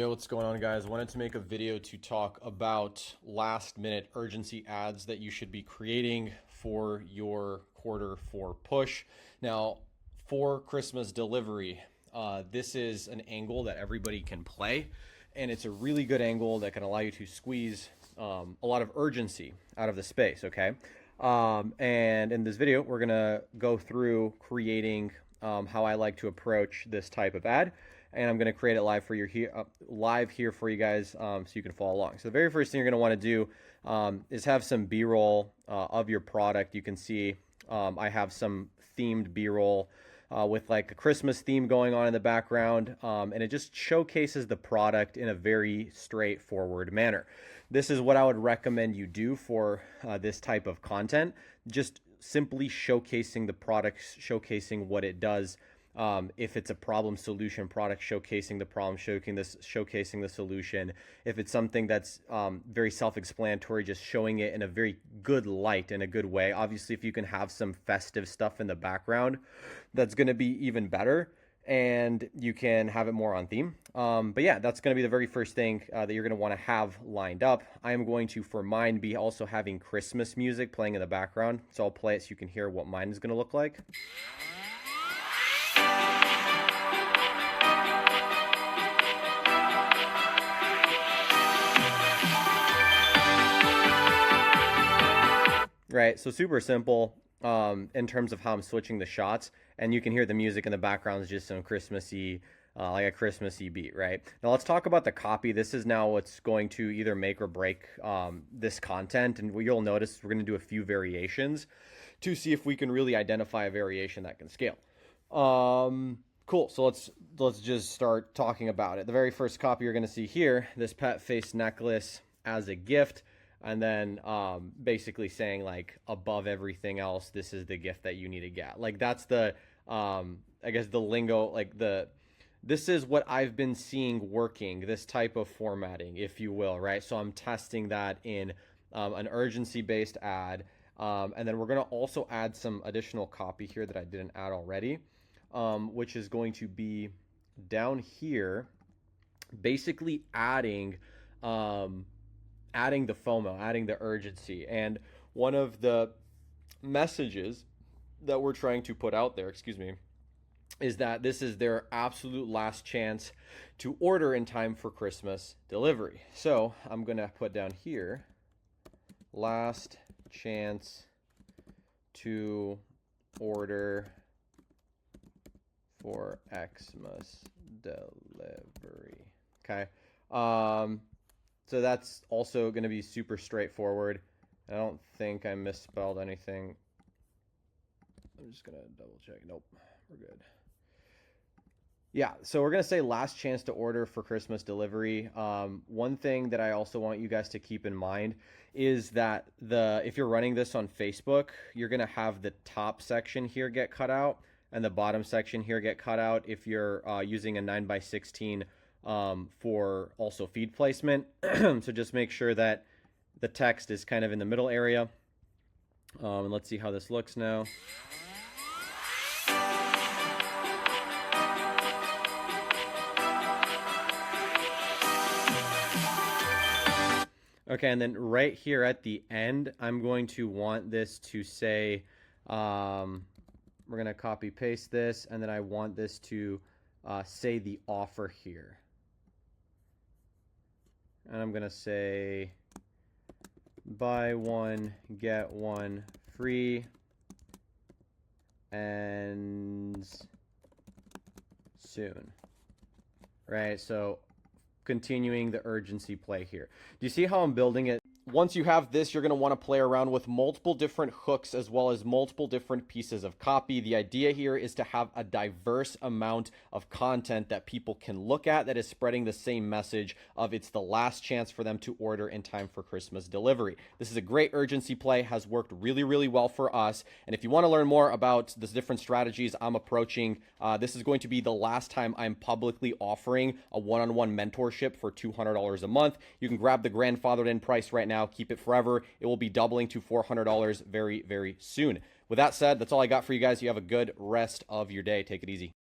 Yo, what's going on, guys? I wanted to make a video to talk about last minute urgency ads that you should be creating for your Q4 push. Now, for Christmas delivery, this is an angle that everybody can play, and it's a really good angle that can allow you to squeeze a lot of urgency out of the space, okay? And in this video, we're gonna go through creating how I like to approach this type of ad. And I'm going to create it live for you live here for you guys, so you can follow along. So the very first thing you're going to want to do is have some B-roll of your product. You can see I have some themed B-roll with like a Christmas theme going on in the background, and it just showcases the product in a very straightforward manner. This is what I would recommend you do for this type of content. Just simply showcasing the product, showcasing what it does. If it's a problem solution product, showcasing the problem, showcasing the solution. If it's something that's very self-explanatory, just showing it in a very good light, in a good way. Obviously, if you can have some festive stuff in the background, that's going to be even better, and you can have it more on theme. But yeah, that's going to be the very first thing that you're going to want to have lined up. I am going to, for mine, be also having Christmas music playing in the background. So I'll play it so you can hear what mine is going to look like. Right, so super simple in terms of how I'm switching the shots, and you can hear the music in the background is just some Christmassy, like a Christmassy beat, right? Now let's talk about the copy. This is now what's going to either make or break this content, and what you'll notice, we're going to do a few variations to see if we can really identify a variation that can scale. Cool, so let's just start talking about it. The very first copy you're going to see here, this pet face necklace as a gift. And then basically saying, like, above everything else, this is the gift that you need to get. Like, that's the I guess the lingo, like this is what I've been seeing working, this type of formatting, if you will, right? So I'm testing that in an urgency based ad, and then we're going to also add some additional copy here that I didn't add already, which is going to be down here, basically adding the FOMO, adding the urgency. And one of the messages that we're trying to put out there, is that this is their absolute last chance to order in time for Christmas delivery. So I'm going to put down here, last chance to order for Xmas delivery. Okay. So that's also going to be super straightforward. I don't think I misspelled anything. I'm just going to double check. Nope, we're good. Yeah, so we're going to say last chance to order for Christmas delivery. One thing that I also want you guys to keep in mind is that if you're running this on Facebook, you're going to have the top section here get cut out and the bottom section here get cut out if you're using a 9:16 for also feed placement. So just make sure that the text is kind of in the middle area. And let's see how this looks now. Okay, and then right here at the end, I'm going to want this to say, we're going to copy paste this, and then I want this to say the offer here. And I'm going to say buy one, get one free, and soon. Right? So continuing the urgency play here. Do you see how I'm building it? Once you have this, you're going to want to play around with multiple different hooks as well as multiple different pieces of copy. The idea here is to have a diverse amount of content that people can look at that is spreading the same message of it's the last chance for them to order in time for Christmas delivery. This is a great urgency play, has worked really, really well for us. And if you want to learn more about the different strategies I'm approaching, this is going to be the last time I'm publicly offering a one-on-one mentorship for $200 a month. You can grab the grandfathered in price right now. Keep it forever. It will be doubling to $400 very, very soon. With that said, that's all I got for you guys. You have a good rest of your day. Take it easy.